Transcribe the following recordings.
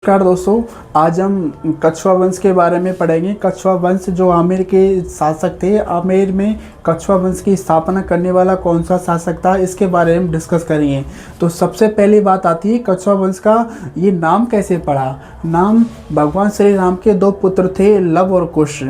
नमस्कार दोस्तों, आज हम कछवा वंश के बारे में पढ़ेंगे। कछवा वंश जो आमेर के शासक थे, आमेर में कछवा वंश की स्थापना करने वाला कौन सा शासक था, इसके बारे में डिस्कस करेंगे। तो सबसे पहली बात आती है कछवा वंश का ये नाम कैसे पड़ा। नाम भगवान श्री राम के दो पुत्र थे, लव और कुश।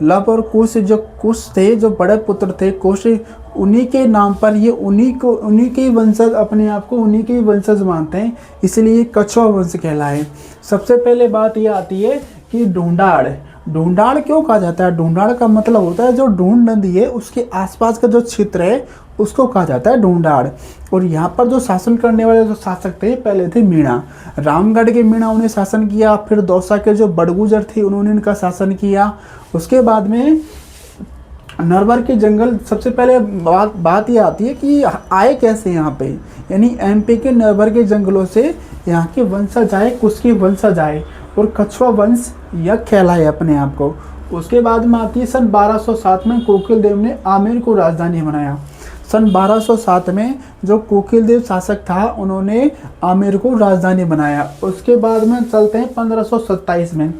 लव और कुश थे जो बड़े पुत्र थे, कुश, उन्हीं के नाम पर ये उन्हीं के वंशज, अपने आप को उन्हीं के वंशज मानते हैं, इसलिए कछवा वंश कहलाए। सबसे पहले बात ये आती है कि ढूंढाड़ क्यों कहा जाता है। ढूंढाड़ का मतलब होता है जो ढूंढ नदी है उसके आसपास का जो क्षेत्र है उसको कहा जाता है ढूंढाड़। और यहाँ पर जो शासन करने वाले जो शासक थे, पहले थे मीणा। रामगढ़ के मीणा उन्हें शासन किया, फिर दौसा के जो बड़गुजर थे उन्होंने इनका शासन किया। उसके बाद में नरवर के जंगल, सबसे पहले बात ये आती है कि आए कैसे यहाँ पे, यानी एमपी के नरवर के जंगलों से यहाँ के वंशज आए, कुछ के वंशज आए और कछवा वंश यह कहलाए अपने आप को। उसके बाद में आती है सन 1207 में कोकिल देव ने आमेर को राजधानी बनाया। सन 1207 में जो कोकिल देव शासक था उन्होंने आमेर को राजधानी बनाया। उसके बाद में चलते हैं 1527 में।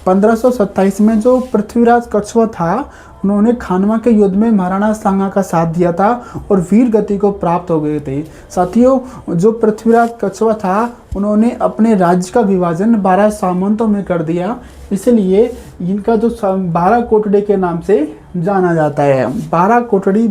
1527 में जो पृथ्वीराज कछवा था उन्होंने खानवा के युद्ध में महाराणा सांगा का साथ दिया था और वीर गति को प्राप्त हो गए थे। साथियों, जो पृथ्वीराज कछवा था उन्होंने अपने राज्य का विभाजन 12 सामंतों में कर दिया, इसलिए इनका जो 12 कोटड़ी के नाम से जाना जाता है। 12 कोटड़ी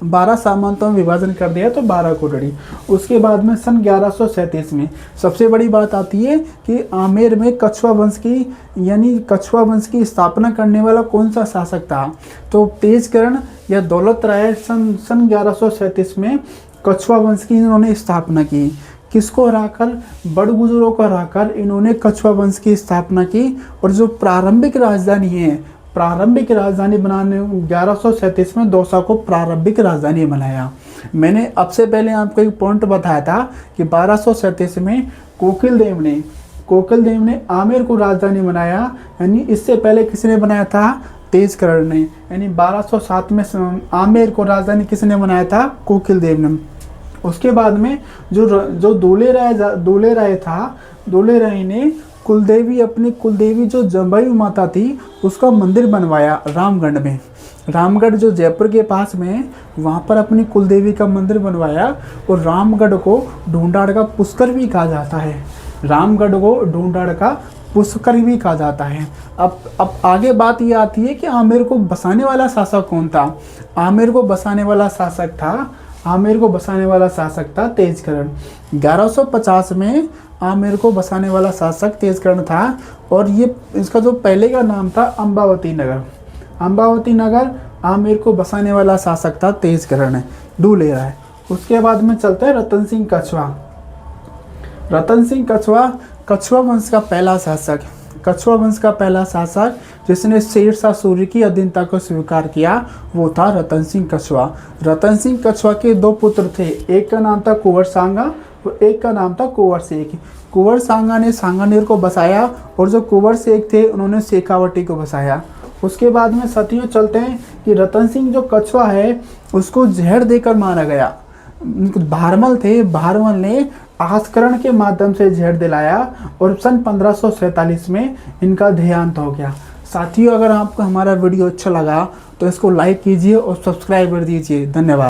12 सामंतों में विभाजन कर दिया तो 12 कोटड़ी। उसके बाद में सन 1137 में सबसे बड़ी बात आती है कि आमेर में कछवा वंश की स्थापना करने वाला कौन सा शासक था। तो तेजकरण या दौलत राय सन 1137 में कछवा वंश की इन्होंने स्थापना की। किसको हराकर? बड़गुजरों को हराकर इन्होंने कछवा वंश की स्थापना की। और जो प्रारंभिक राजधानी बनाने 1137 में दौसा को प्रारंभिक राजधानी बनाया। मैंने अब से पहले आपको एक पॉइंट बताया था कि 1237 में कोकिल देव ने आमेर को राजधानी बनाया, यानी इससे पहले किसने बनाया था? तेजकरण ने। यानी 1207 में आमेर को राजधानी किसने बनाया था? कोकिल देव ने। उसके बाद में जो दूले राय ने अपनी कुलदेवी जो जम्बाई माता थी उसका मंदिर बनवाया रामगढ़ में। रामगढ़ जो जयपुर के पास में, वहाँ पर अपनी कुलदेवी का मंदिर बनवाया। और रामगढ़ को ढूंढाड़ का पुष्कर भी कहा जाता है। रामगढ़ को ढूंढाड़ का पुष्कर भी कहा जाता है। अब आगे बात ये आती है कि आमेर को बसाने वाला शासक कौन था। आमेर को बसाने वाला शासक था तेजकरण। 1150 में आमेर को बसाने वाला शासक तेजकरण था। और ये इसका जो पहले का नाम था अम्बावती नगर। आमेर को बसाने वाला शासक था तेजकरण, दूले राय। उसके बाद में चलता है रतन सिंह कछवा, कछवा वंश का पहला शासक जिसने शेरशाह सूर्य की अधीनता को स्वीकार किया वो था रतन सिंह कछवा। रतन सिंह कछवा के दो पुत्र थे, एक का नाम था कुंवर सांगा और एक का नाम था कुंवर शेख। कुंवर सांगा ने सांगानेर को बसाया और जो कुंवर शेख थे उन्होंने शेखावटी को बसाया। उसके बाद में साथियों चलते हैं कि रतन सिंह जो कछवा है उसको जहर देकर मारा गया। भारमल ने आस्करण के माध्यम से जहर दिलाया और सन 1547 में इनका देहांत हो गया। साथियों, अगर आपको हमारा वीडियो अच्छा लगा तो इसको लाइक कीजिए और सब्सक्राइब कर दीजिए। धन्यवाद।